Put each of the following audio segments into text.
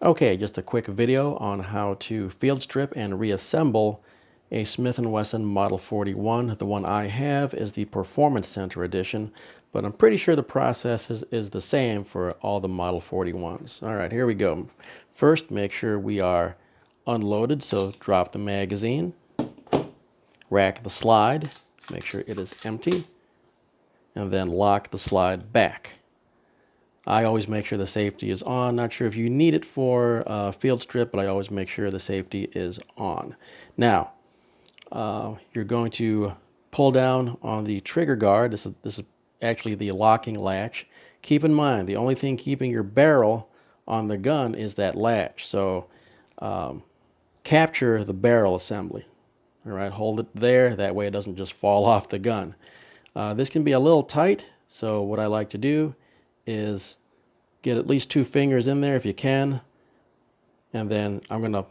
Okay, just a quick video on how to field strip and reassemble a Smith & Wesson Model 41. The one I have is the Performance Center edition, but I'm pretty sure the process is the same for all the Model 41s. All right, here we go. First, make sure we are unloaded, so drop the magazine, rack the slide, make sure it is empty, and then lock the slide back. I always make sure the safety is on. Not sure if you need it for field strip, but I always make sure the safety is on. Now, you're going to pull down on the trigger guard. This is actually the locking latch. Keep in mind, the only thing keeping your barrel on the gun is that latch. So capture the barrel assembly. All right, hold it there. That way it doesn't just fall off the gun. This can be a little tight, so what I like to do is get at least 2 fingers in there if you can, and then I'm going to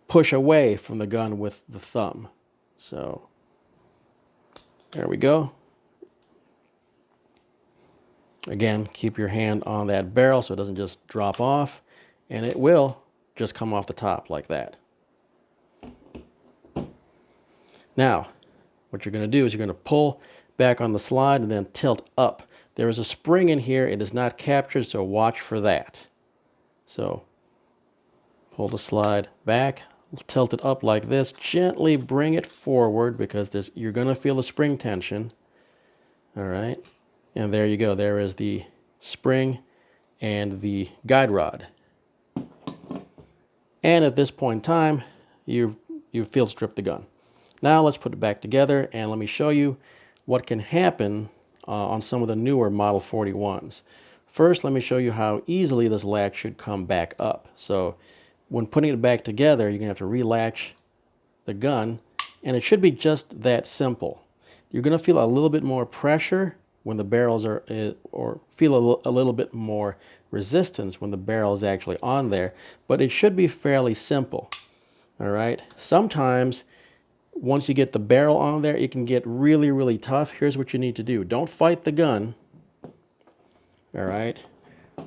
push away from the gun with the thumb. So there we go. Again, keep your hand on that barrel so it doesn't just drop off, and it will just come off the top like that. Now, what you're going to do is you're going to pull back on the slide and then tilt up. There is a spring in here. It is not captured, so watch for that. So pull the slide back, tilt it up like this, gently bring it forward because you're going to feel the spring tension. All right, and there you go. There is the spring and the guide rod. And at this point in time, you've field stripped the gun. Now let's put it back together and let me show you what can happen on some of the newer Model 41s. First, let me show you how easily this latch should come back up. So when putting it back together, you're going to have to relatch the gun, and it should be just that simple. You're going to feel a little bit more pressure when the barrels are, or feel a little bit more resistance when the barrel is actually on there, but it should be fairly simple. All right. Sometimes once you get the barrel on there, it can get really, really tough. Here's what you need to do. Don't fight the gun. All right.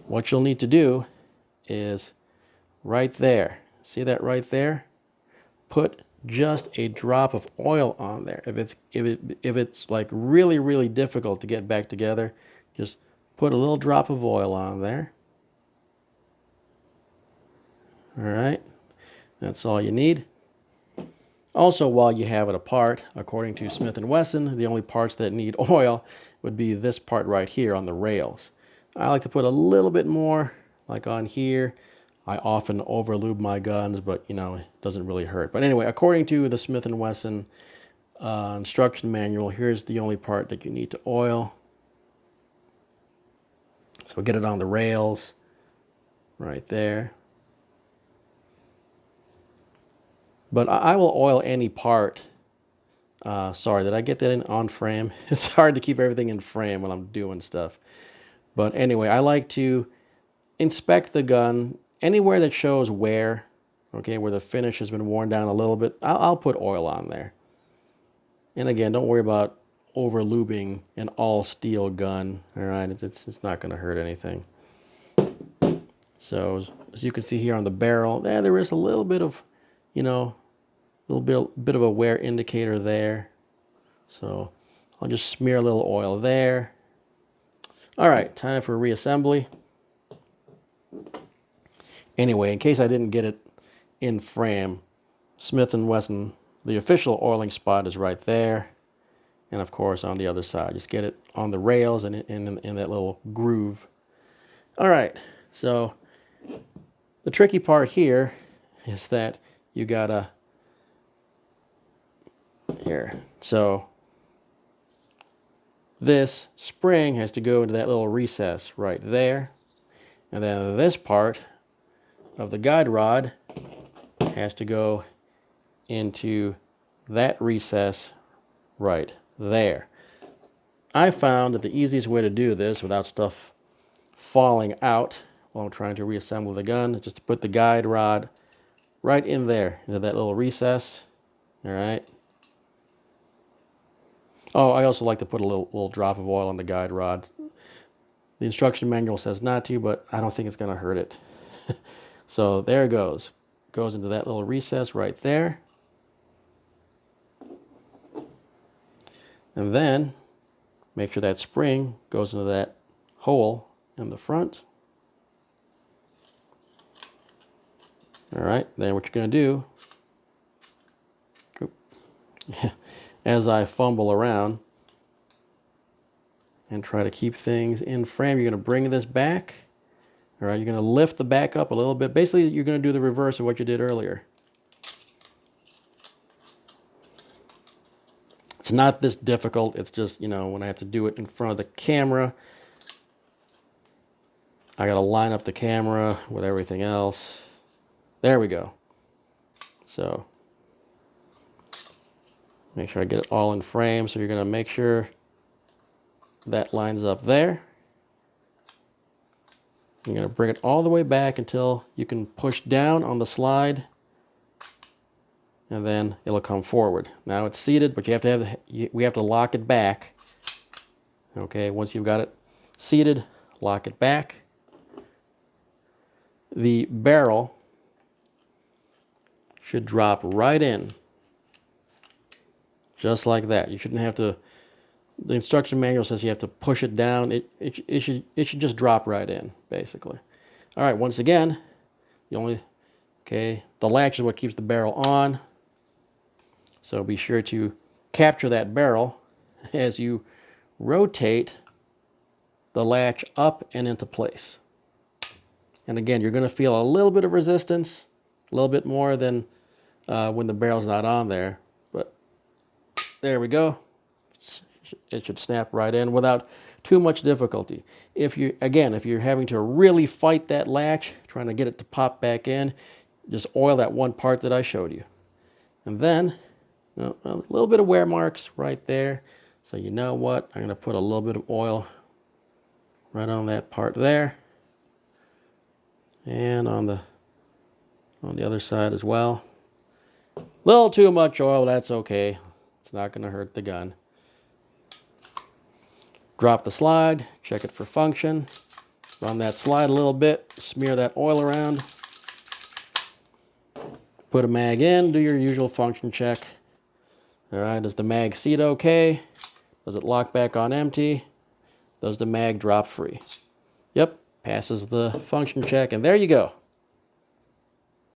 What you'll need to do is right there. See that right there? Put just a drop of oil on there. If it's like really, really difficult to get back together, just put a little drop of oil on there. All right. That's all you need. Also, while you have it apart, according to Smith & Wesson, the only parts that need oil would be this part right here on the rails. I like to put a little bit more, like on here. I often overlube my guns, but you know, it doesn't really hurt. But anyway, according to the Smith & Wesson instruction manual, here's the only part that you need to oil. So get it on the rails right there. But I will oil any part. Sorry, did I get that in on frame? It's hard to keep everything in frame when I'm doing stuff. But anyway, I like to inspect the gun anywhere that shows wear, okay, where the finish has been worn down a little bit. I'll put oil on there. And again, don't worry about over lubing an all steel gun. All right, it's not going to hurt anything. So as you can see here on the barrel, there is a little bit of, you know, a little bit of a wear indicator there. So I'll just smear a little oil there. All right, time for reassembly. Anyway, in case I didn't get it in frame, Smith & Wesson, the official oiling spot is right there. And of course on the other side, just get it on the rails and in that little groove. All right, so the tricky part here is that you gotta, here, so this spring has to go into that little recess right there. And then this part of the guide rod has to go into that recess right there. I found that the easiest way to do this without stuff falling out while I'm trying to reassemble the gun is just to put the guide rod right in there, into that little recess. All right. Oh, I also like to put a little drop of oil on the guide rod. The instruction manual says not to, but I don't think it's going to hurt it. So there it goes. Goes into that little recess right there. And then make sure that spring goes into that hole in the front. All right, then what you're going to do, as I fumble around and try to keep things in frame, you're going to bring this back. All right, you're going to lift the back up a little bit. Basically, you're going to do the reverse of what you did earlier. It's not this difficult. It's just, you know, when I have to do it in front of the camera, I got to line up the camera with everything else. There we go. So make sure I get it all in frame. So you're going to make sure that lines up there. You're going to bring it all the way back until you can push down on the slide, and then it'll come forward. Now it's seated, but you have to have we have to lock it back. Okay, once you've got it seated, lock it back. The barrel should drop right in, just like that. You shouldn't have to. The instruction manual says you have to push it down. It should just drop right in, basically. All right. Once again, the latch is what keeps the barrel on. So be sure to capture that barrel as you rotate the latch up and into place. And again, you're going to feel a little bit of resistance, a little bit more than when the barrel's not on there. But there we go. It should snap right in without too much difficulty. If you're having to really fight that latch, trying to get it to pop back in, just oil that one part that I showed you. And then a little bit of wear marks right there. So you know what? I'm going to put a little bit of oil right on that part there. And on the other side as well. A little too much oil, that's okay. It's not going to hurt the gun. Drop the slide, check it for function. Run that slide a little bit, smear that oil around. Put a mag in, do your usual function check. All right, does the mag seat okay? Does it lock back on empty? Does the mag drop free? Yep, passes the function check, and there you go.